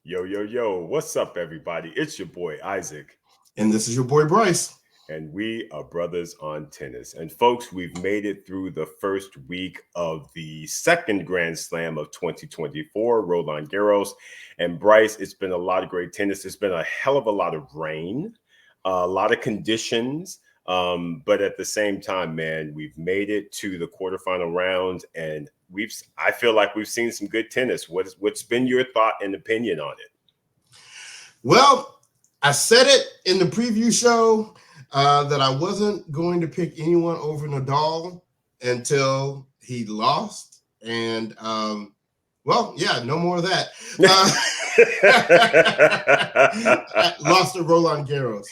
Yo, yo, yo, what's up, everybody? It's your boy, Isaac, And this is your boy Bryce. and we are brothers on tennis. And, folks, we've made it through the first week of the second Grand Slam of 2024, Roland Garros. And, Bryce, it's been a lot of great tennis. It's been a hell of a lot of rain, a lot of conditions. But at the same time, man, we've made it to the quarterfinal rounds, and I feel like we've seen some good tennis. What's been your thought and opinion on it? Well, I said it in the preview show that I wasn't going to pick anyone over Nadal until he lost. And, no more of that. Lost to Roland Garros.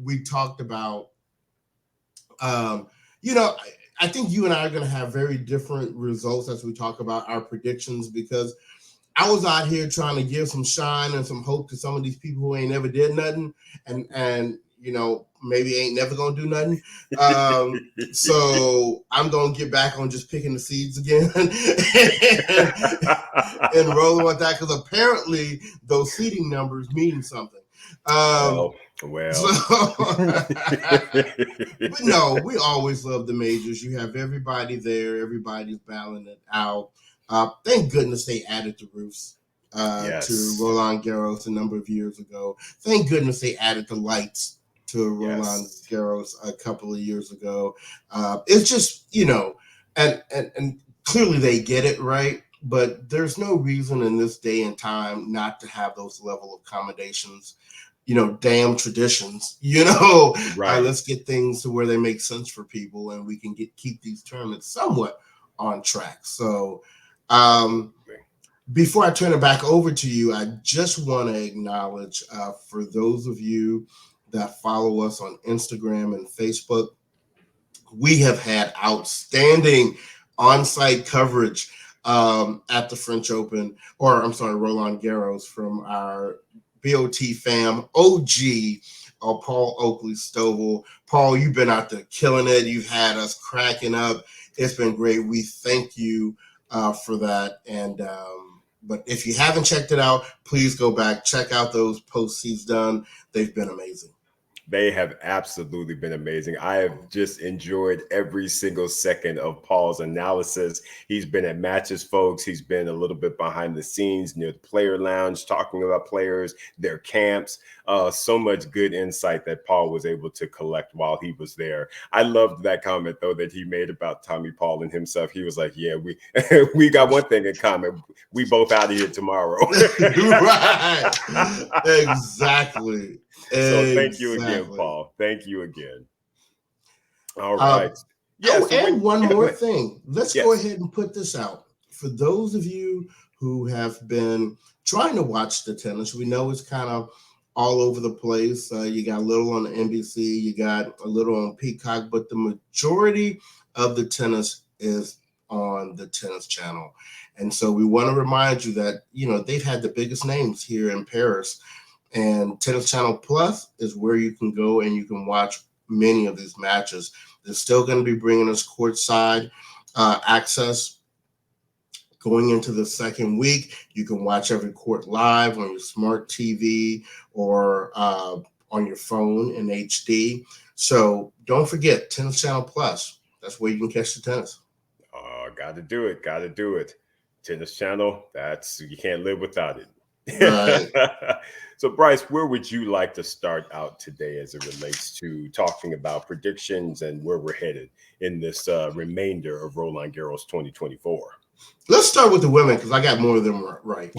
We talked about, I think you and I are going to have very different results as we talk about our predictions because I was out here trying to give some shine and some hope to some of these people who ain't never did nothing and maybe ain't never gonna do nothing. So I'm gonna get back on just picking the seeds again and rolling with that because apparently those seeding numbers mean something. Well. But no, we always love the majors. You have everybody there, everybody's battling it out. Thank goodness they added the roofs to Roland Garros a number of years ago. Thank goodness they added the lights to Roland Garros a couple of years ago. It's just, and clearly they get it right, but there's no reason in this day and time not to have those level of accommodations. Damn traditions, Right. Let's get things to where they make sense for people and we can keep these tournaments somewhat on track. So, before I turn it back over to you, I just want to acknowledge for those of you that follow us on Instagram and Facebook, we have had outstanding on-site coverage at the French Open, Roland Garros from our BOT fam, OG, Paul Oakley Stovall. Paul, you've been out there killing it. You've had us cracking up. It's been great. We thank you for that. And but if you haven't checked it out, please go back, check out those posts he's done. They've been amazing. They have absolutely been amazing. I have just enjoyed every single second of Paul's analysis. He's been at matches, folks. He's been a little bit behind the scenes near the player lounge, talking about players, their camps. So much good insight that Paul was able to collect while he was there. I loved that comment, though, that he made about Tommy Paul and himself. He was like, yeah, we got one thing in common. We both out of here tomorrow. Right. Exactly. So thank you again, Paul. Thank you again. All right. One more thing. Let's go ahead and put this out. For those of you who have been trying to watch the tennis, we know it's kind of all over the place. You got a little on the NBC, you got a little on Peacock, but the majority of the tennis is on the Tennis Channel. And so we want to remind you that, they've had the biggest names here in Paris. And Tennis Channel Plus is where you can go and you can watch many of these matches. They're still going to be bringing us courtside access going into the second week. You can watch every court live on your smart TV or on your phone in HD. So don't forget Tennis Channel Plus. That's where you can catch the tennis. Got to do it. Got to do it. Tennis Channel. You can't live without it. Right. So, Bryce, where would you like to start out today as it relates to talking about predictions and where we're headed in this remainder of Roland Garros 2024? Let's start with the women because I got more of them right.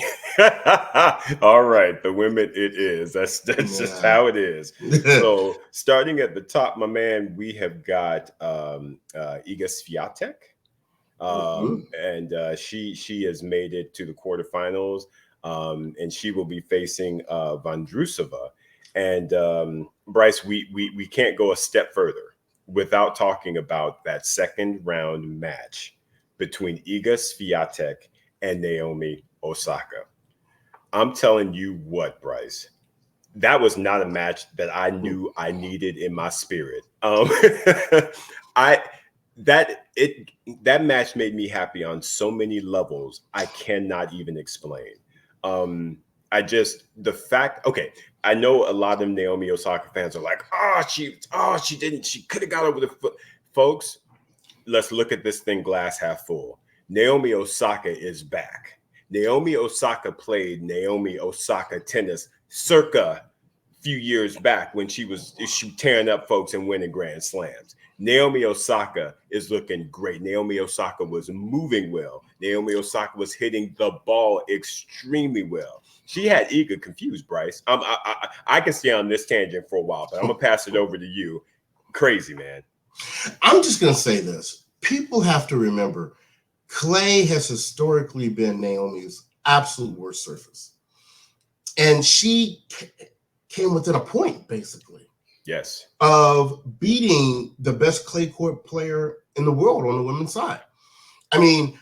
All right, the women it is. That's just how it is. So, starting at the top, my man, we have got Iga Swiatek. And she has made it to the quarterfinals. And she will be facing Vondrousova. And Bryce, we can't go a step further without talking about that second round match between Iga Swiatek and Naomi Osaka. I'm telling you what, Bryce, that was not a match that I knew I needed in my spirit. That match made me happy on so many levels I cannot even explain. The fact, okay, I know a lot of Naomi Osaka fans are like, she could have got over the foot. Folks, let's look at this thing glass half full. Naomi Osaka is back. Naomi Osaka played Naomi Osaka tennis circa few years back when she tearing up folks and winning Grand Slams. Naomi Osaka is looking great. Naomi Osaka was moving well. Naomi Osaka was hitting the ball extremely well. She had Iga confused, Bryce. I can stay on this tangent for a while, but I'm going to pass it over to you. Crazy, man. I'm just going to say this. People have to remember, clay has historically been Naomi's absolute worst surface. And she came within a point, basically. Yes. Of beating the best clay court player in the world on the women's side. I mean,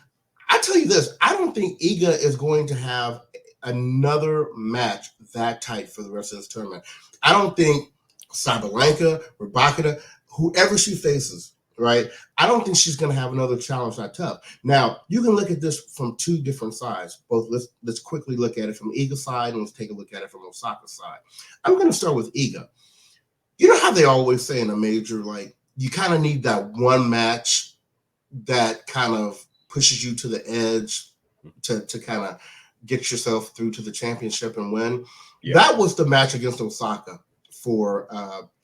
I tell you this, I don't think Iga is going to have another match that tight for the rest of this tournament. I don't think Sabalenka, Rybakina, whoever she faces, right? I don't think she's going to have another challenge that tough. Now, you can look at this from two different sides. Let's quickly look at it from Iga's side, and let's take a look at it from Osaka's side. I'm going to start with Iga. You know how they always say in a major, like, you kind of need that one match that kind of pushes you to the edge to kind of get yourself through to the championship and win. Yeah. That was the match against Osaka for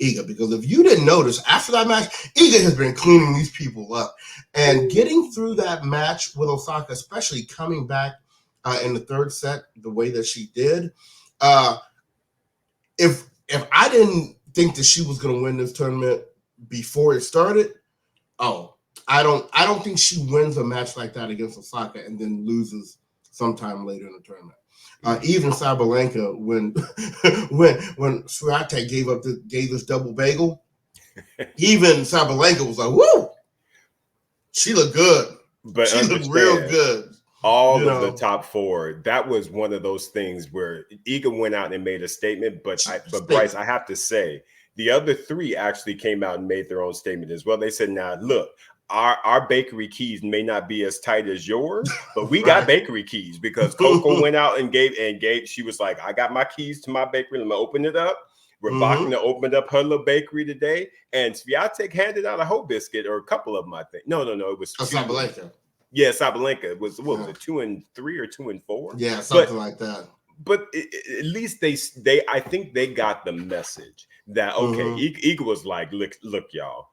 Iga, because if you didn't notice, after that match, Iga has been cleaning these people up. And getting through that match with Osaka, especially coming back in the third set the way that she did, if I didn't think that she was going to win this tournament before it started, I don't think she wins a match like that against Osaka and then loses sometime later in the tournament. Even Sabalenka, when Swiatek gave this double bagel, even Sabalenka was like, "Woo!" She looked good, but she looked real good. All of the top four, that was one of those things where Iga went out and made a statement. But Bryce, I have to say, the other three actually came out and made their own statement as well. They said, "Now look, our bakery keys may not be as tight as yours, but we got bakery keys," because Coco went out and gave. She was like, "I got my keys to my bakery. Let me open it up." Rybakina opened up her little bakery today, and Swiatek handed out a whole biscuit or a couple of them. I think. No, it was Sabalenka. Yeah, Sabalenka. It was what was it, 2-3 or 2-4? Yeah, something like that. But at least they I think they got the message that Iga was like, look, y'all,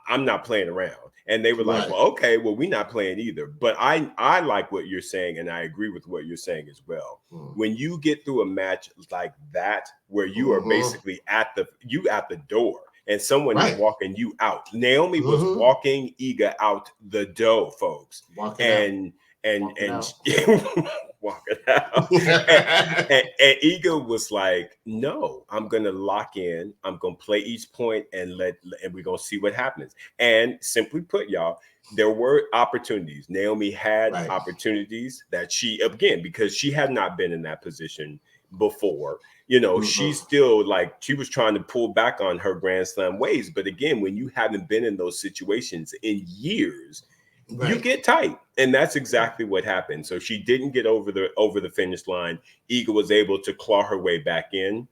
I'm not playing around. And they were like, well, okay, well, we're not playing either. But I like what you're saying, and I agree with what you're saying as well. When you get through a match like that, where you are basically at the door and someone is walking you out. Naomi was walking Iga out the door, folks. Walk it out. and Iga was like, "No, I'm gonna lock in. I'm gonna play each point and we're gonna see what happens." And simply put, y'all, there were opportunities. Naomi had opportunities that she, again, because she had not been in that position before. She's still like, she was trying to pull back on her Grand Slam ways. But again, when you haven't been in those situations in years, you get tight. And that's exactly what happened. So she didn't get over the finish line. Iga was able to claw her way back in,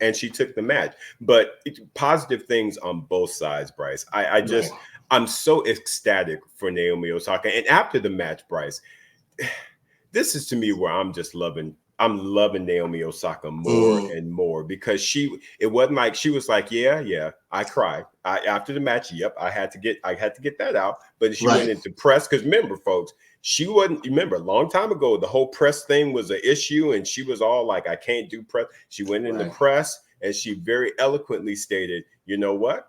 and she took the match. But positive things on both sides, Bryce. I'm so ecstatic for Naomi Osaka. And after the match, Bryce, this is to me where I'm loving Naomi Osaka more and more, because it wasn't like she was like, yeah, I cried. After the match, I had to get that out. But she went into press, because remember, folks, a long time ago, the whole press thing was an issue, and she was all like, I can't do press. She went into press, and she very eloquently stated, you know what?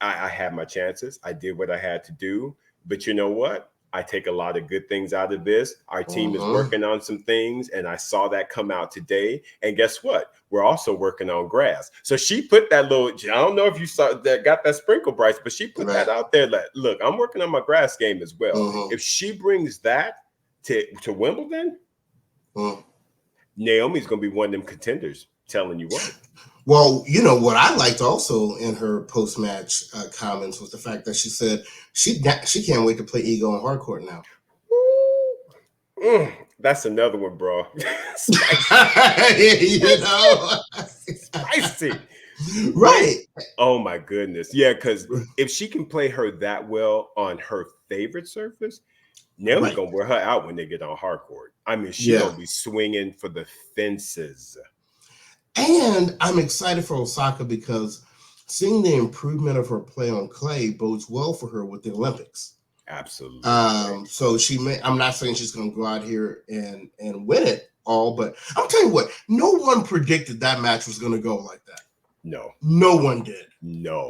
I had my chances. I did what I had to do. But you know what? I take a lot of good things out of this. Our team is working on some things, and I saw that come out today. And guess what? We're also working on grass. So she put that little, I don't know if you saw that, got that sprinkle, Bryce, but she put that out there. Like, look, I'm working on my grass game as well. If she brings that to Wimbledon, Naomi's going to be one of them contenders, telling you what. Well, what I liked also in her post-match comments was the fact that she said she can't wait to play Iga on hard court now. That's another one, bro. You know, Spicy. right? Oh my goodness. Yeah, because if she can play her that well on her favorite surface, Naomi's Right. gonna wear her out when they get on hard court. I mean, she Yeah. gonna be swinging for the fences. And I'm excited for Osaka because seeing the improvement of her play on clay bodes well for her with the Olympics. Absolutely. So she may. I'm not saying she's going to go out here and win it all, but I'll tell you what. No one predicted that match was going to go like that. No one did. No.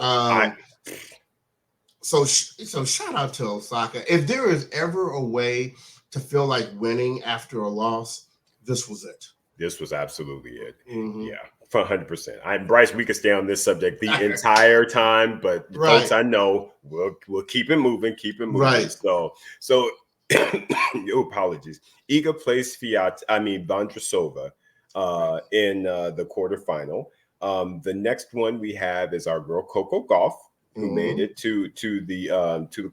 So shout out to Osaka. If there is ever a way to feel like winning after a loss, this was it. This was absolutely it. Mm-hmm. Yeah, 100%. Bryce, we could stay on this subject the entire time, but right. folks, I know we'll keep it moving, Right. So apologies. Iga plays Vondrousova in the quarterfinal. The next one we have is our girl Coco Gauff, who made it to the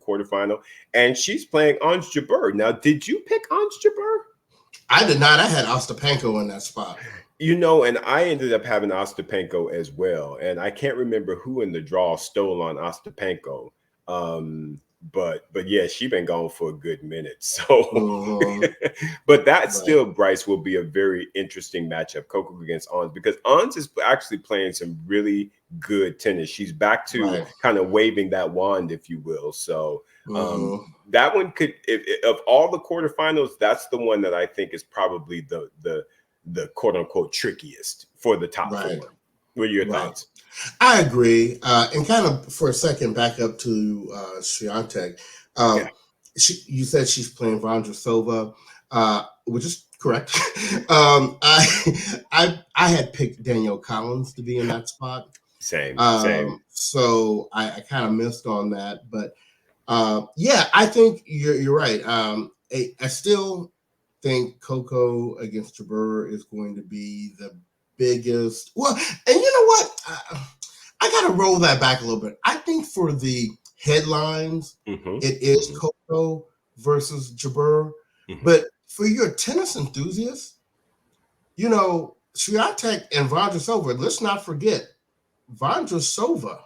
quarterfinal, and she's playing Ons Jabeur. Now, did you pick Ons Jabeur? I did not. I had Ostapenko in that spot. You know, and I ended up having Ostapenko as well. And I can't remember who in the draw stole on Ostapenko. But yeah, she's been gone for a good minute. So, but that still, Bryce, will be a very interesting matchup, Coco against Ons, because Ons is actually playing some really good tennis. She's back to kind of waving that wand, if you will. So that one could, of all the quarterfinals, that's the one that I think is probably the quote unquote trickiest for the top four. What are your thoughts? I agree. And kind of for a second, back up to Swiatek. You said she's playing Vondrousova, which is correct. I had picked Danielle Collins to be in that spot. Same. So I kind of missed on that, but yeah, I think you're right. I still think Coco against Jabeur is going to be the biggest. Well, and you know what? I got to roll that back a little bit. I think for the headlines, it is Coco versus Jabeur. But for your tennis enthusiasts, you know, Swiatek and Vondrousova, let's not forget, Vondrousova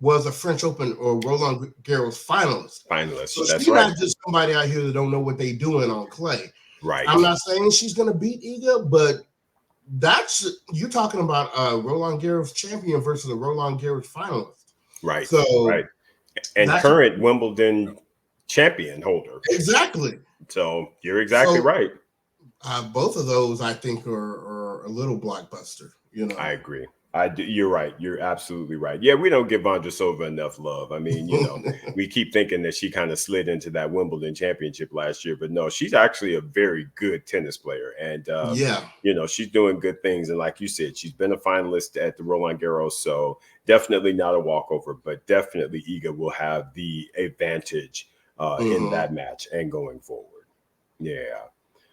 was a French Open or Roland Garros finalist. So she's not just somebody out here that don't know what they're doing on clay. Right. I'm not saying she's going to beat Iga, but you're talking about a Roland Garros champion versus a Roland Garros finalist. Right. So and current Wimbledon champion holder. Exactly. So you're exactly right. Both of those, I think, are a little blockbuster. You know, I agree. You're right. You're absolutely right. Yeah, we don't give Vondrousova enough love. I mean, you know, we keep thinking that she kind of slid into that Wimbledon championship last year, but no, she's actually a very good tennis player. And, you know, she's doing good things. And like you said, she's been a finalist at the Roland Garros. So definitely not a walkover, but definitely Iga will have the advantage in that match and going forward. Yeah.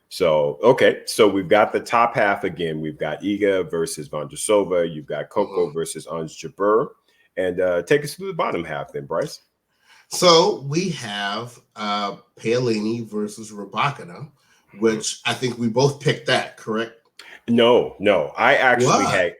So, okay. So we've got the top half again. We've got Iga versus Vondrousova. You've got Coco versus Ons Jabeur. And take us through the bottom half then, Bryce. So we have Paolini versus Rybakina, which I think we both picked that, correct? No. I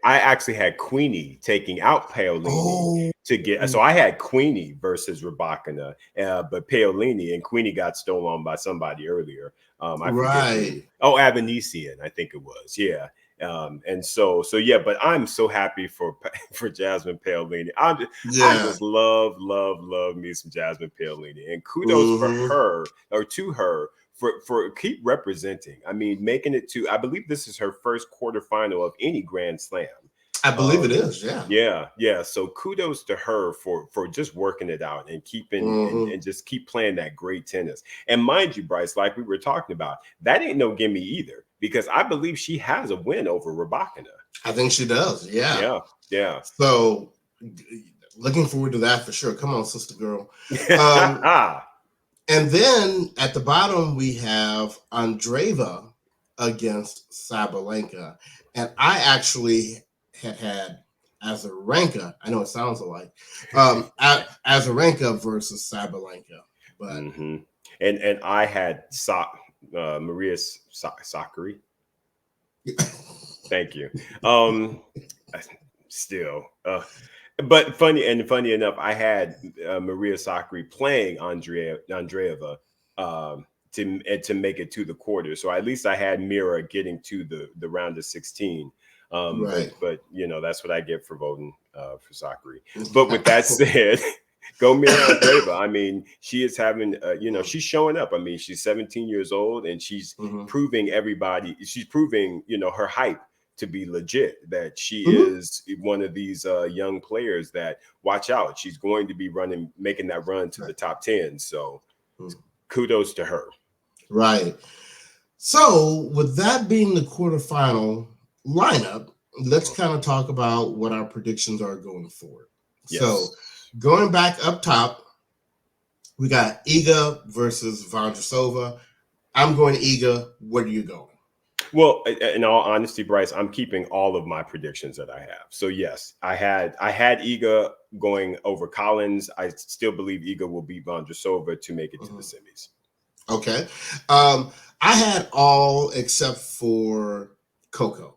actually had Queenie taking out Paolini to get. So I had Queenie versus Rybakina, but Paolini and Queenie got stolen by somebody earlier. I forget. Avanesian, I think it was. Yeah. And so yeah, but I'm so happy for Jasmine Paolini. I just love me some Jasmine Paolini, and kudos for her or to her for keep representing. I mean, making it to, I believe this is her first quarterfinal of any Grand Slam. I believe it is. Yeah. So kudos to her for just working it out and keeping and just keep playing that great tennis. And mind you, Bryce, like we were talking about, that ain't no gimme either, because I believe she has a win over Rybakina. I think she does. Yeah. So looking forward to that for sure. Come on, sister girl. And then at the bottom, we have Andreeva against Sabalenka. And I actually had Azarenka. I know it sounds alike. Azarenka versus Sabalenka. But and I had Maria Sakkari. Thank you. Still, but funny enough, I had Maria Sakkari playing Andreeva to make it to the quarter. So at least I had Mira getting to the round of 16. Right. But that's what I get for voting for Sakkari. But with that said, go Mira Andreeva. I mean, she is having, she's showing up. I mean, she's 17 years old and she's proving everybody. She's proving, her hype to be legit, that she is one of these young players that watch out. She's going to be making that run to the top 10. So kudos to her. Right. So with that being the quarterfinal lineup, let's kind of talk about what our predictions are going forward. Yes. So going back up top, we got Iga versus Vondrousova. I'm going Iga. Where are you going? Well, in all honesty, Bryce, I'm keeping all of my predictions that I have. So yes, I had Iga going over Collins. I still believe Iga will beat Vondrousova to make it to the semis. Okay. I had all except for Coco.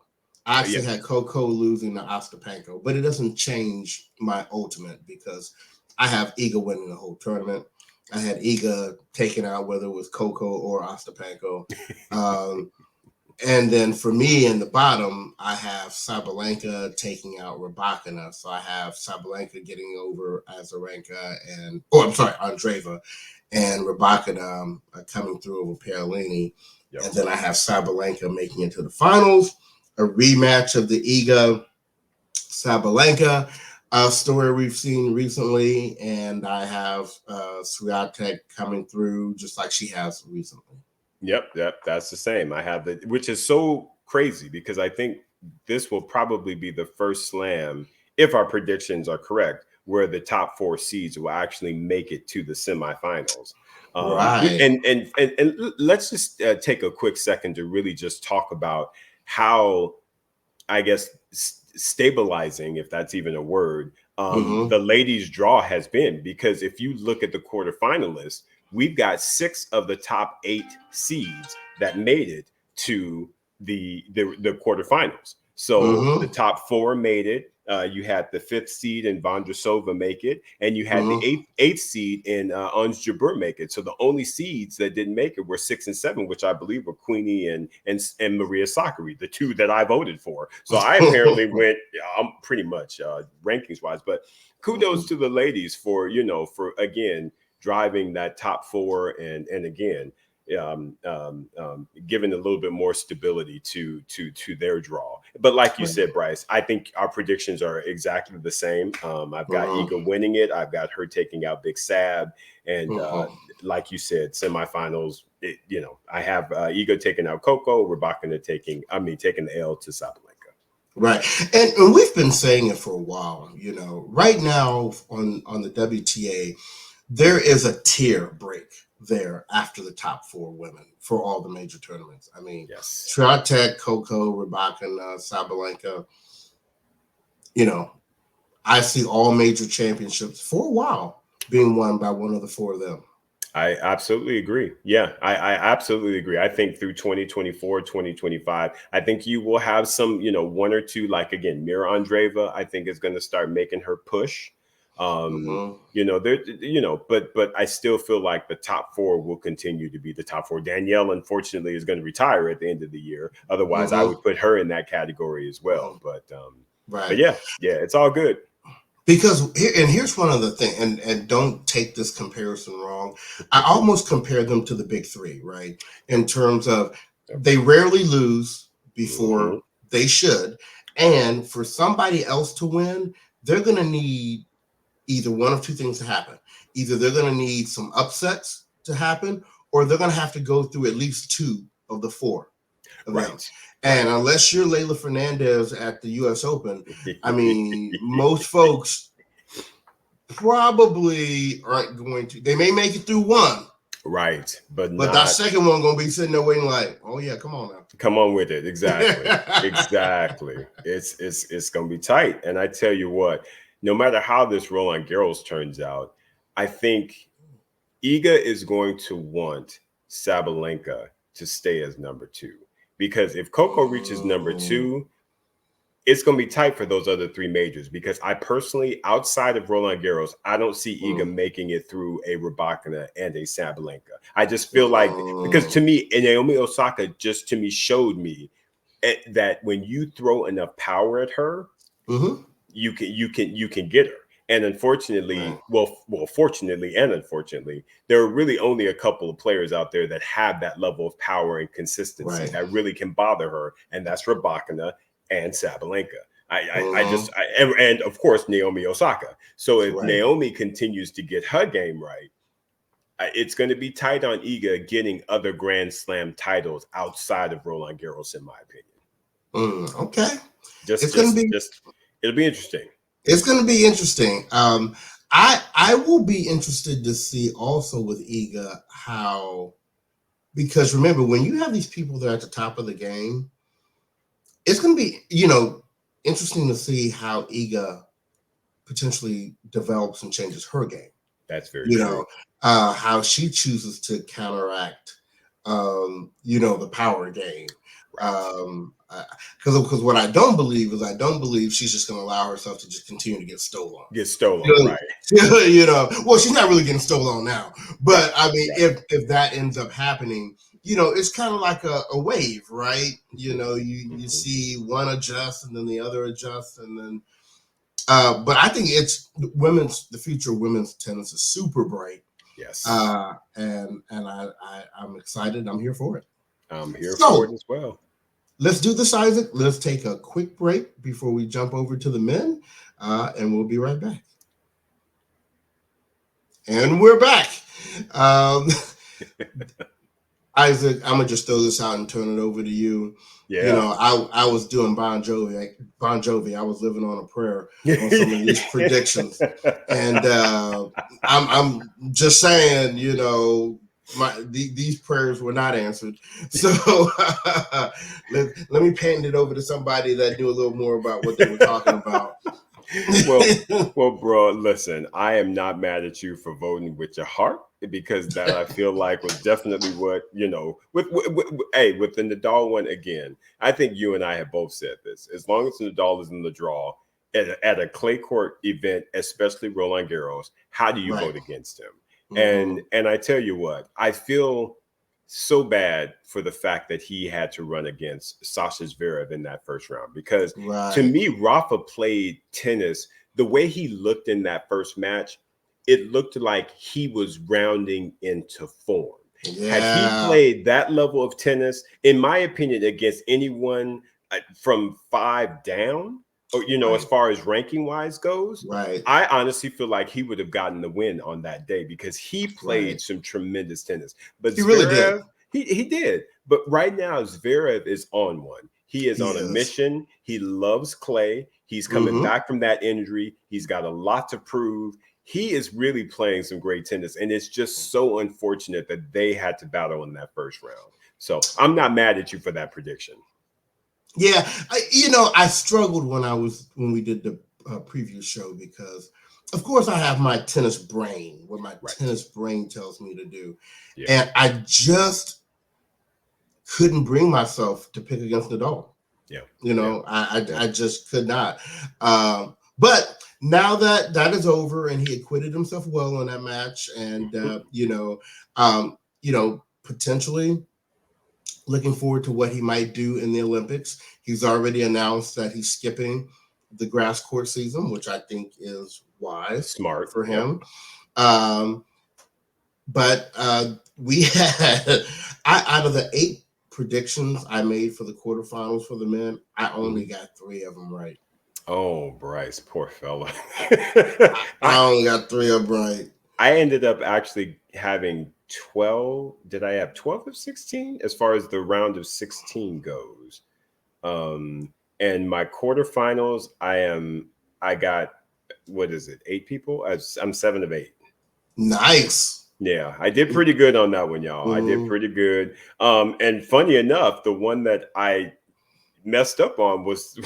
I actually had Coco losing to Ostapenko, but it doesn't change my ultimate because I have Iga winning the whole tournament. I had Iga taking out whether it was Coco or Ostapenko. And then for me in the bottom, I have Sabalenka taking out Rybakina. So I have Sabalenka getting over Azarenka Andreeva, and Rybakina coming through over Perlini. Yep. And then I have Sabalenka making it to the finals. A rematch of the Iga Sabalenka story we've seen recently. And I have Swiatek coming through just like she has recently. Yep, that's the same. I have it, which is so crazy because I think this will probably be the first slam, if our predictions are correct, where the top 4 seeds will actually make it to the semifinals. Right. And let's just take a quick second to really just talk about how, I guess, stabilizing, if that's even a word, the ladies' draw has been. Because if you look at the quarterfinalists, we've got 6 of the top 8 seeds that made it to the quarterfinals. So the top 4 made it. You had the 5th seed in Vondrousova make it, and you had the 8th seed in Ons Jabeur make it. So the only seeds that didn't make it were 6 and 7, which I believe were Queenie and Maria Sakkari, the 2 that I voted for. So I apparently went pretty much rankings wise. But kudos to the ladies for again driving that top 4 and again giving a little bit more stability to their draw. But like you said, Bryce, I think our predictions are exactly the same. I've got Iga winning it. I've got her taking out Big Sab, and like you said, semifinals. I have Iga taking out Coco, Rybakina taking the L to Sabalenka. Right, and we've been saying it for a while. Right now on the WTA, there is a tier break there after the top 4 women for all the major tournaments. I mean, Swiatek, Coco, Rybakina, Sabalenka. I see all major championships for a while being won by one of the 4 of them. I absolutely agree. Yeah, I absolutely agree. I think through 2024, 2025, I think you will have some, 1 or 2, like again, Mira Andreeva, I think is going to start making her push. But I still feel like the top 4 will continue to be the top 4. Danielle, unfortunately, is going to retire at the end of the year. Otherwise, I would put her in that category as well. But yeah, it's all good. Because here's one other thing, and don't take this comparison wrong. I almost compare them to the big 3, right? In terms of they rarely lose before they should. And for somebody else to win, they're going to need either one of 2 things to happen. Either they're going to need some upsets to happen, or they're going to have to go through at least 2 of the 4 of them. And unless you're Leylah Fernandez at the U.S. Open, I mean, most folks probably aren't going to. They may make it through 1. Right. But that second one going to be sitting there waiting like, oh, yeah, come on now. Come on with it. Exactly. Exactly. It's going to be tight. And I tell you what, no matter how this Roland Garros turns out, I think Iga is going to want Sabalenka to stay as number 2. Because if Coco reaches number 2, it's going to be tight for those other 3 majors, because I personally, outside of Roland Garros, I don't see Iga making it through a Rybakina and a Sabalenka. I just feel like, because to me, Naomi Osaka just to me showed me that when you throw enough power at her, you can get her. And unfortunately, fortunately and unfortunately, there are really only a couple of players out there that have that level of power and consistency that really can bother her, and that's Rybakina and Sabalenka. And of course Naomi Osaka. So if Naomi continues to get her game right, it's going to be tight on Iga getting other Grand Slam titles outside of Roland Garros, in my opinion. Okay, it'll be interesting. It's going to be interesting. I will be interested to see also with Iga how, because remember, when you have these people that are at the top of the game, it's going to be, interesting to see how Iga potentially develops and changes her game. That's very true. How she chooses to counteract, the power game. Because what I don't believe she's just going to allow herself to just continue to get stolen. Right. Well, she's not really getting stolen now, but I mean, if that ends up happening, it's kind of like a wave, right? You see one adjust and then the other adjusts, and then but I think the future of women's tennis is super bright. Yes. And I'm excited. I'm here for it. I'm here for it as well. Let's do this, Isaac. Let's take a quick break before we jump over to the men, and we'll be right back. And we're back. Isaac, I'm going to just throw this out and turn it over to you. Yeah. I was doing Bon Jovi. I was living on a prayer on some of these predictions. And I'm just saying, these prayers were not answered. So let me hand it over to somebody that knew a little more about what they were talking about. Well, bro, listen, I am not mad at you for voting with your heart, because that I feel like was definitely what, with the Nadal one again. I think you and I have both said this. As long as Nadal is in the draw at a clay court event, especially Roland Garros, how do you vote against him? And I tell you what, I feel so bad for the fact that he had to run against Sasha Zverev in that first round, because to me, Rafa played tennis the way he looked in that first match. It looked like he was rounding into form. Yeah. Had he played that level of tennis, in my opinion, against anyone from 5 down, or, as far as ranking wise goes, I honestly feel like he would have gotten the win on that day, because he played some tremendous tennis. But he really did. He did. But right now, Zverev is on one. He is on a mission. He loves clay. He's coming back from that injury. He's got a lot to prove. He is really playing some great tennis, and it's just so unfortunate that they had to battle in that first round. So I'm not mad at you for that prediction. Yeah, I struggled when we did the preview show, because, of course, I have my tennis brain, what my tennis brain tells me to do, and I just couldn't bring myself to pick against Nadal. I just could not. But now that is over, and he acquitted himself well in that match, and potentially looking forward to what he might do in the Olympics. He's already announced that he's skipping the grass court season, which I think is wise, smart for him. But we had out of the 8 predictions I made for the quarterfinals for the men, I only got 3 of them right. Oh, Bryce, poor fella. I only got 3 of them right. I ended up actually having 12. Did I have 12 of 16 as far as the round of 16 goes? And my quarterfinals, I got, what is it, 8 people? I'm 7 of 8. Nice. Yeah, I did pretty good on that one, y'all. I did pretty good. And funny enough, the one that I messed up on was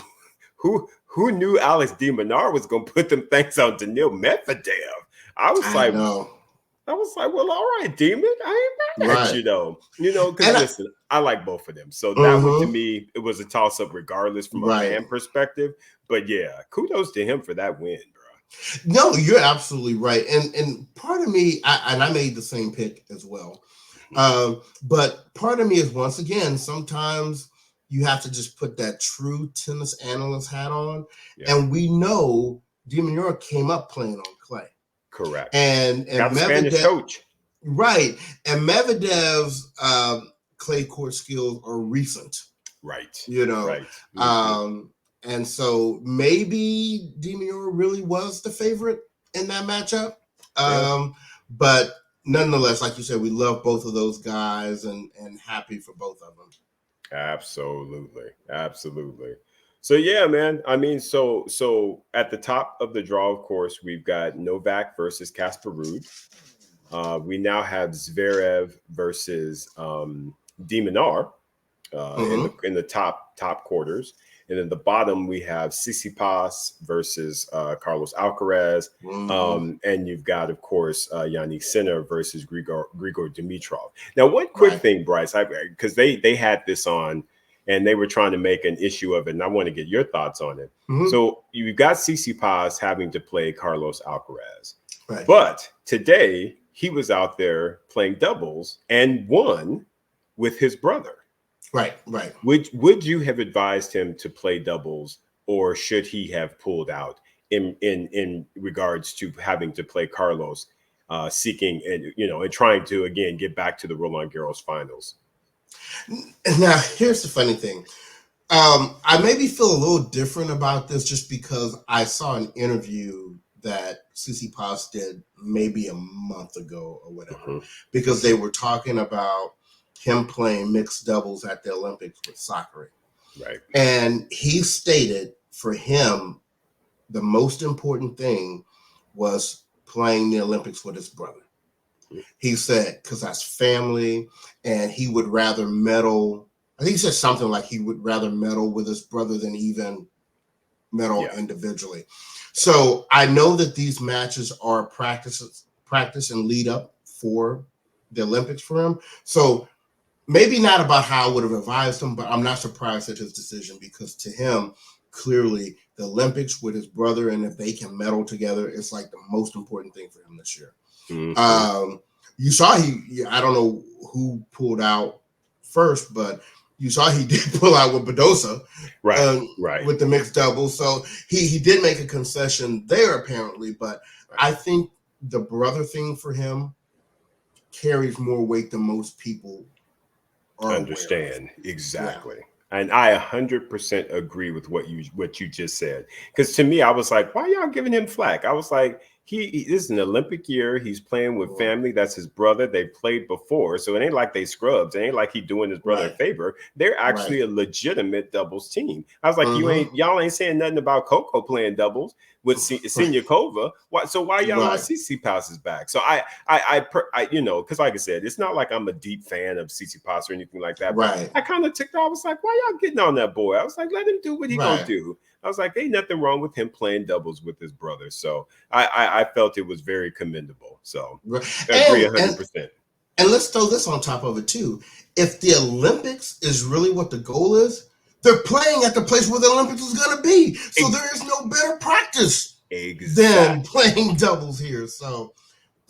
who knew Alex de Minaur was going to put them things on Daniil Medvedev? I was I was like, well, all right, Demon. I ain't mad at Right. you though. Because listen, I like both of them. So that one to me, it was a toss up regardless from a Right. fan perspective. But yeah, kudos to him for that win, bro. No, you're absolutely right. And part of me, I made the same pick as well. But part of me is, once again, sometimes you have to just put that true tennis analyst hat on. Yeah. And we know Demon York came up playing on clay. Correct. And got a Spanish coach. Right. And Medvedev's clay court skills are recent. Right. Right. And so maybe Demon York really was the favorite in that matchup. But nonetheless, like you said, we love both of those guys and happy for both of them. Absolutely. So yeah, man. I mean, so at the top of the draw, of course, we've got Novak versus Casper Ruud. We now have Zverev versus de Minaur in the top quarters. And then the bottom, we have Tsitsipas versus Carlos Alcaraz. And you've got, of course, Yannick Sinner versus Grigor Dimitrov. Now, one quick thing, Bryce, because they had this on and they were trying to make an issue of it, and I want to get your thoughts on it. So you've got Tsitsipas having to play Carlos Alcaraz. Right. But today, he was out there playing doubles and won with his brother. Right. Would you have advised him to play doubles, or should he have pulled out in regards to having to play Carlos, seeking and trying to again get back to the Roland Garros finals? Now, here's the funny thing. I maybe feel a little different about this just because I saw an interview that Tsitsipas did maybe a month ago or whatever, because they were talking about him playing mixed doubles at the Olympics with Sakari. Right. And he stated for him, the most important thing was playing the Olympics with his brother. He said, because that's family, and he would rather medal. I think he said something like he would rather medal with his brother than even medal individually. So I know that these matches are practice and lead up for the Olympics for him. So maybe not about how I would have advised him, but I'm not surprised at his decision, because to him, clearly the Olympics with his brother, and if they can medal together, it's like the most important thing for him this year. You saw I don't know who pulled out first, but you saw he did pull out with Bruthas, with the mixed doubles. So he did make a concession there apparently, but I think the brother thing for him carries more weight than most people understand. Exactly. Yeah. And I 100% agree with what you just said. Because to me, I was like, why y'all giving him flack? I was like, this is an Olympic year. He's playing with family. That's his brother. They played before. So it ain't like they scrubs. It ain't like he doing his brother a favor. They're actually a legitimate doubles team. I was like, y'all ain't saying nothing about Coco playing doubles with Siniakova. Why y'all on Tsitsipas's back? So I because like I said, it's not like I'm a deep fan of Tsitsipas or anything like that. But I kind of took I was like, why y'all getting on that boy? I was like, let him do what he gonna do. I was like, ain't nothing wrong with him playing doubles with his brother. So I felt it was very commendable. So I agree 100%. And let's throw this on top of it too. If the Olympics is really what the goal is, they're playing at the place where the Olympics is going to be. So there is no better practice than playing doubles here. So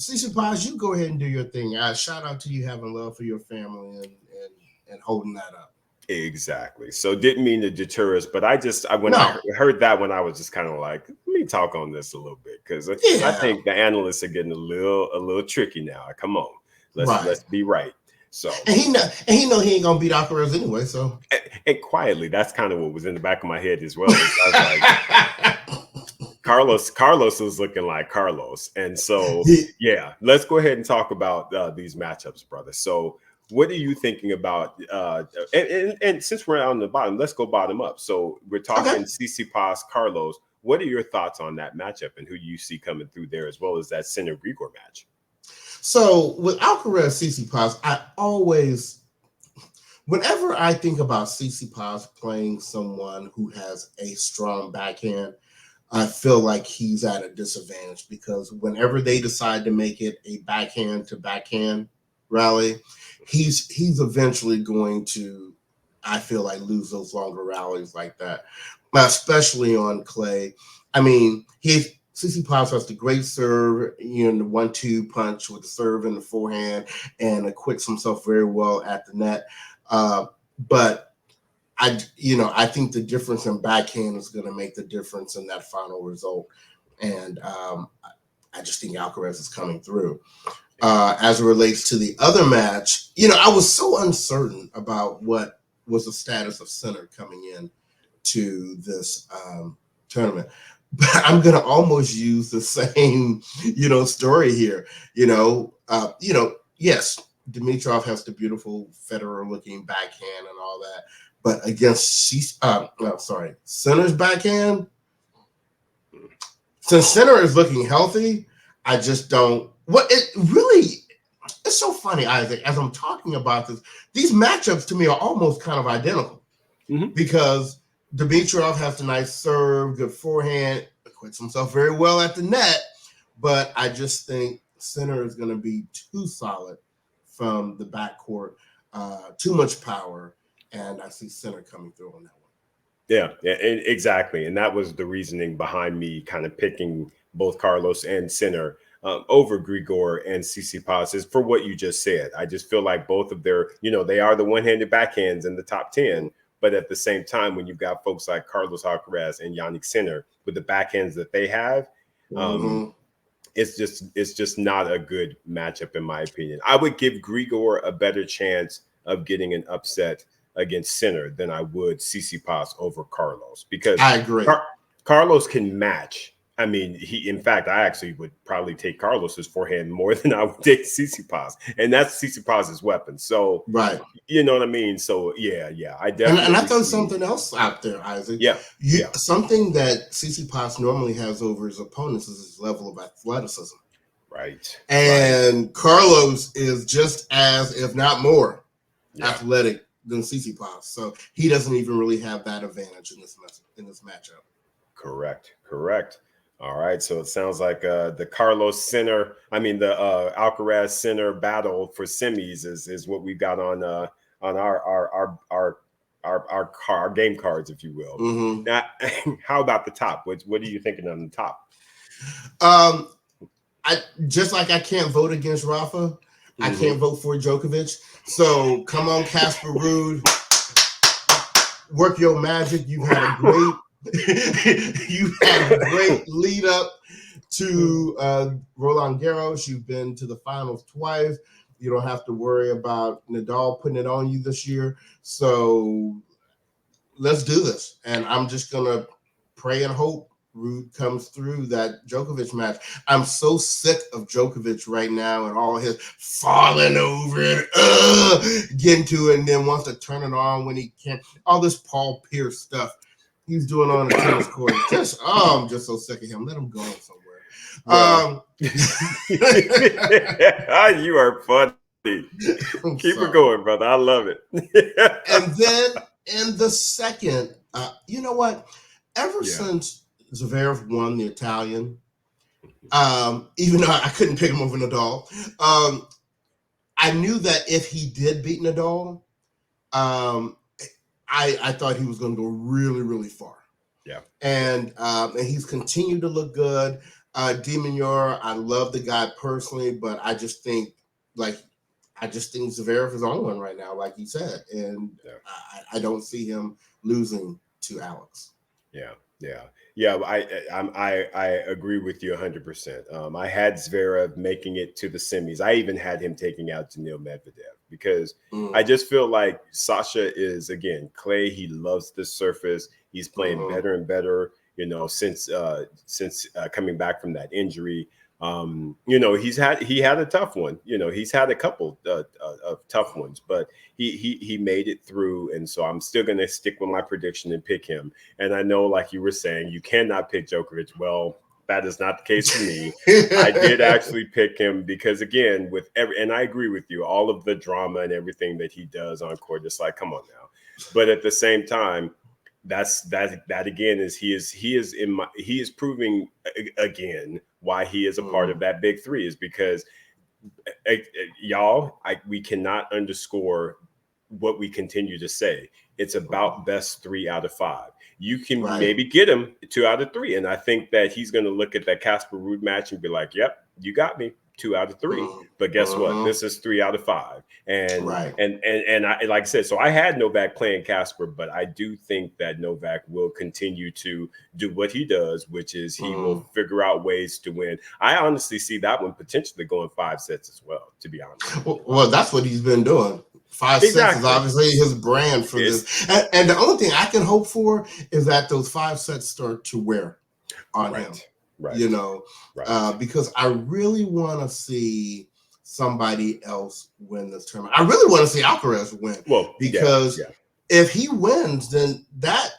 Tsitsipas, you go ahead and do your thing. Shout out to you having love for your family and holding that up. Exactly. So didn't mean to deter us, but I heard that one, I was just kind of like, let me talk on this a little bit, because I think the analysts are getting a little tricky now. Come on, let's be right. So and he know he ain't gonna beat Alcaraz anyway. So and quietly, that's kind of what was in the back of my head as well. I was like, Carlos was looking like Carlos, and so let's go ahead and talk about these matchups, brother. So what are you thinking about? And since we're on the bottom, let's go bottom up. So we're talking Tsitsipas, Carlos. What are your thoughts on that matchup, and who you see coming through there, as well as that Sinner Grigor match? So with Alcaraz, Tsitsipas, whenever I think about Tsitsipas playing someone who has a strong backhand, I feel like he's at a disadvantage because whenever they decide to make it a backhand to backhand rally, he's eventually going to, I feel like, lose those longer rallies like that, especially on clay. I mean, Tsitsipas has the great serve, the 1-2 punch with the serve and the forehand, and acquits himself very well at the net. But I think the difference in backhand is going to make the difference in that final result. And I just think Alcaraz is coming through. As it relates to the other match, I was so uncertain about what was the status of Sinner coming in to this tournament. But I'm going to almost use the same, story here. Yes, Dimitrov has the beautiful Federer-looking backhand and all that. But against Sinner's backhand, since Sinner is looking healthy, I just don't. It's so funny, Isaac, as I'm talking about this, these matchups to me are almost kind of identical because Dimitrov has a nice serve, good forehand, acquits himself very well at the net, but I just think Sinner is going to be too solid from the backcourt, too much power. And I see Sinner coming through on that one. Yeah, exactly. And that was the reasoning behind me kind of picking both Carlos and Sinner over Grigor and Tsitsipas is for what you just said. I just feel like both of their, they are the one-handed backhands in the top 10. But at the same time, when you've got folks like Carlos Alcaraz and Jannik Sinner with the backhands that they have, it's just not a good matchup, in my opinion. I would give Grigor a better chance of getting an upset against Sinner than I would Tsitsipas over Carlos, because I agree. Carlos can match. I mean, in fact, I actually would probably take Carlos's forehand more than I would take Tsitsipas, and that's Tsitsipas's weapon. So, right, you know what I mean. So, yeah, I definitely. And I throw something else out there, Isaac. Yeah, something that Tsitsipas normally has over his opponents is his level of athleticism. Right, and Carlos is just as, if not more, athletic than Tsitsipas, so he doesn't even really have that advantage in this matchup. Correct. All right, so it sounds like the Alcaraz Sinner battle for semis is what we've got on our game cards, if you will. Now, how about the top? What are you thinking on the top? I can't vote against Rafa. I can't vote for Djokovic. So come on, Casper Ruud, work your magic. You had a great lead up to Roland Garros. You've been to the finals twice. You don't have to worry about Nadal putting it on you this year. So let's do this. And I'm just gonna pray and hope Ruud comes through that Djokovic match. I'm so sick of Djokovic right now and all his falling over and getting to it and then wants to turn it on when he can't. All this Paul Pierce stuff he's doing on the tennis court. I'm just so sick of him. Let him go somewhere. You are funny. Keep it going, brother. I love it. And then in the second, you know what? Since Zverev won the Italian, even though I couldn't pick him over Nadal, I knew that if he did beat Nadal, I thought he was going to go really, really far. Yeah. And he's continued to look good. Demenior, I love the guy personally, but I just think Zverev is on one right now, like you said, and I don't see him losing to Alex. Yeah. I agree with you 100%. I had Zverev making it to the semis. I even had him taking out Daniil Medvedev because I just feel like Sasha is, again, clay. He loves this surface. He's playing better and better, since coming back from that injury. He had a tough one. He's had a couple of tough ones, but he made it through. And so I'm still going to stick with my prediction and pick him. And I know, like you were saying, you cannot pick Djokovic. Well, that is not the case for me. I did actually pick him because, again, and I agree with you, all of the drama and everything that he does on court, it's like, come on now. But at the same time, that again is he is proving again why he is a part of that big three, is because y'all, we cannot underscore what we continue to say. It's about best 3 out of 5. You can maybe get him 2 out of 3, and I think that he's going to look at that Casper Ruud match and be like, "Yep, you got me 2 out of 3." But guess what? This is 3 out of 5, and I, like I said, so I had Novak playing Casper, but I do think that Novak will continue to do what he does, which is he will figure out ways to win. I honestly see that one potentially going 5 sets as well, to be honest. Well, that's what he's been doing. 5 sets is obviously his brand for this. And the only thing I can hope for is that those 5 sets start to wear on him. Right. You know, because I really want to see somebody else win this tournament. I really want to see Alcaraz win. Well, because if he wins, then that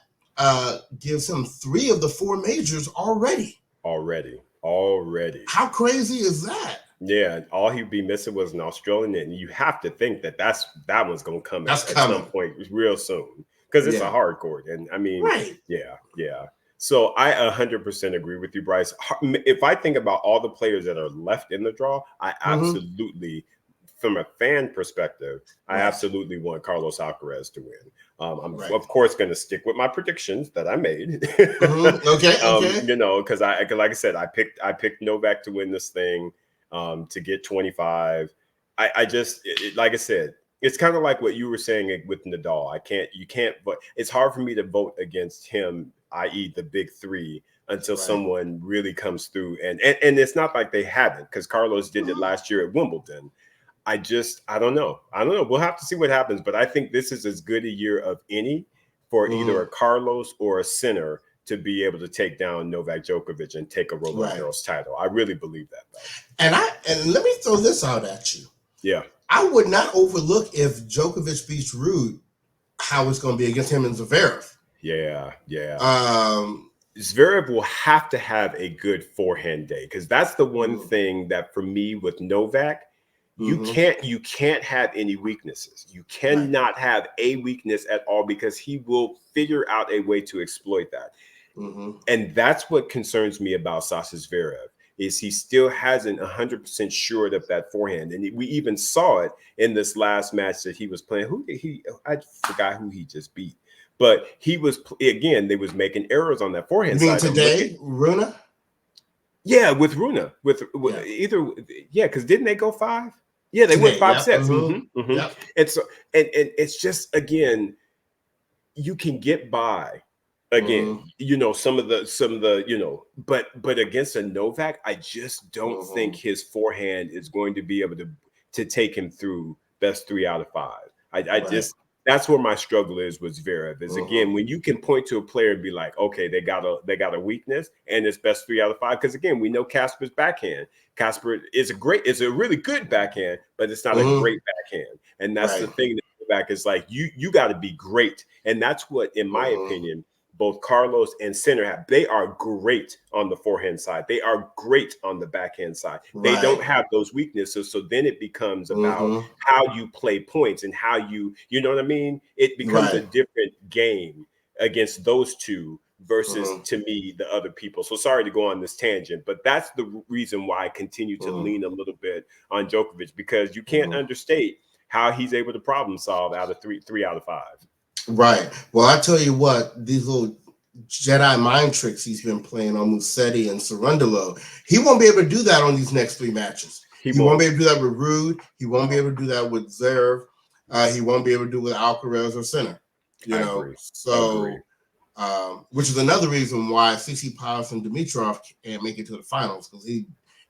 gives him 3 of the 4 majors already. How crazy is that? Yeah, all he'd be missing was an Australian, and you have to think that that one's going to come at some point real soon, because it's a hard court. And I mean, yeah. So I 100% agree with you, Bryce. If I think about all the players that are left in the draw, I absolutely, from a fan perspective, I absolutely want Carlos Alcaraz to win. I'm of course going to stick with my predictions that I made. Okay. You know, because like I said, I picked Novak to win this thing. To get 25. I just, like I said, it's kind of like what you were saying with Nadal. You can't, but it's hard for me to vote against him, i.e. the big three, until someone really comes through. And it's not like they haven't, because Carlos did it last year at Wimbledon. I don't know. We'll have to see what happens, but I think this is as good a year of any for either a Carlos or a Sinner to be able to take down Novak Djokovic and take a Roland Garros title. I really believe that, though. And let me throw this out at you. Yeah. I would not overlook if Djokovic beats Ruud, how it's going to be against him and Zverev. Yeah. Zverev will have to have a good forehand day, because that's the one thing that for me with Novak, you can't have any weaknesses. You cannot have a weakness at all, because he will figure out a way to exploit that. And that's what concerns me about Sasha Zverev, is he still hasn't 100% shored up that forehand. And we even saw it in this last match that he was playing. I forgot who he just beat. But he was, again, they was making errors on that forehand side. You mean today, Rune? Yeah, with Rune. Because didn't they go 5? Yeah, they went 5 sets. Yep. And so, and it's just, again, you can get by. Again, you know, some of the, you know, but against a Novak, I just don't think his forehand is going to be able to take him through best 3 out of 5. I just, that's where my struggle is with Zverev, is again, when you can point to a player and be like, okay, they got a weakness and it's best 3 out of 5. Because again, we know Casper's backhand. Casper is a really good backhand, but it's not a great backhand. And that's the thing that Novak is like, you got to be great. And that's what, in my opinion, both Carlos and Sinner have. They are great on the forehand side. They are great on the backhand side. They don't have those weaknesses. So then it becomes about how you play points and how you know what I mean? It becomes a different game against those two versus, to me, the other people. So sorry to go on this tangent, but that's the reason why I continue to lean a little bit on Djokovic, because you can't understate how he's able to problem solve out of three out of 5. Right. Well, I tell you what, these little Jedi mind tricks he's been playing on Musetti and Cerundolo, he won't be able to do that on these next 3 matches. He won't be able to do that with Ruud. He won't be able to do that with Zverev. He won't be able to do it with Alcaraz or Sinner. You know, so which is another reason why Tsitsipas and Dimitrov can't make it to the finals, because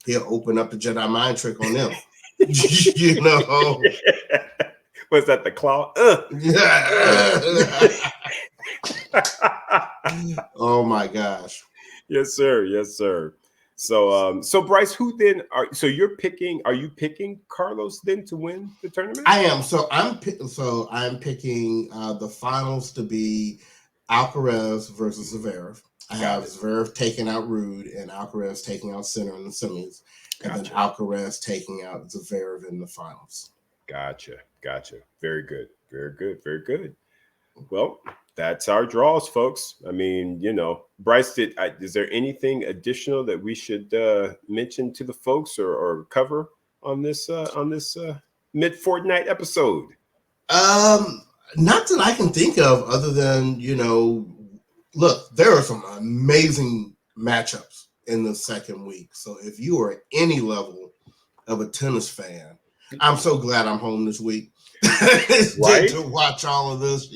he'll open up the Jedi mind trick on them. You know. Was that the claw? Oh my gosh. Yes, sir. So Bryce, are you picking Carlos then to win the tournament? I am. So I'm picking the finals to be Alcaraz versus Zverev. I have Zverev taking out Ruud and Alcaraz taking out Sinner in the semis, and then Alcaraz taking out Zverev in the finals. Gotcha. Very good. Well, that's our draws, folks. I mean, Bryce, is there anything additional that we should mention to the folks or cover on this mid Fortnight episode? Not that I can think of, other than look, there are some amazing matchups in the second week. So if you are any level of a tennis fan, I'm so glad I'm home this week. Right? To watch all of this,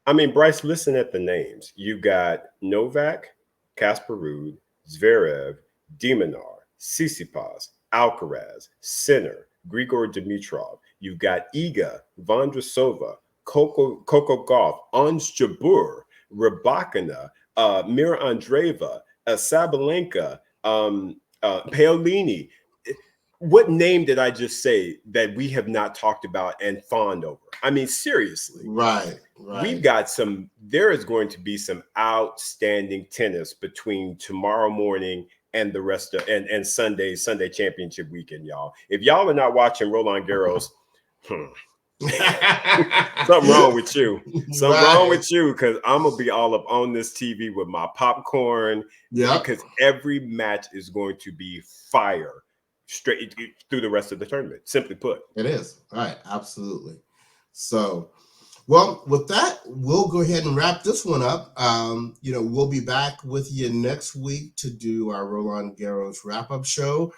I mean, Bryce, listen at the names. You got Novak, Casper Ruud, Zverev, Demonar, Tsitsipas, Alcaraz, Sinner, Grigor Dimitrov. You've got Iga, Vondrasova, Coco Gauff, Ons Jabeur, Rybakina, Mira Andreeva, Sabalenka, Paolini. What name did I just say that we have not talked about and fawned over? I mean, seriously. Right. We've got there is going to be some outstanding tennis between tomorrow morning and the rest of and Sunday championship weekend, y'all. If y'all are not watching Roland Garros, something wrong with you. Something wrong with you, because I'm gonna be all up on this TV with my popcorn. Yeah. Because every match is going to be fire straight through the rest of the tournament. Simply put, it is. All right, absolutely. So, well, with that, we'll go ahead and wrap this one up. We'll be back with you next week to do our Roland Garros wrap-up show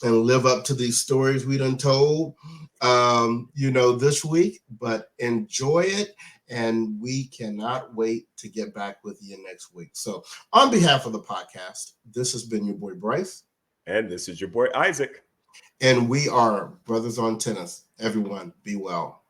and live up to these stories we done told, this week. But enjoy it, and we cannot wait to get back with you next week. So, on behalf of the podcast, this has been your boy Bryce. And this is your boy Isaac. And we are Brothers on Tennis. Everyone, be well.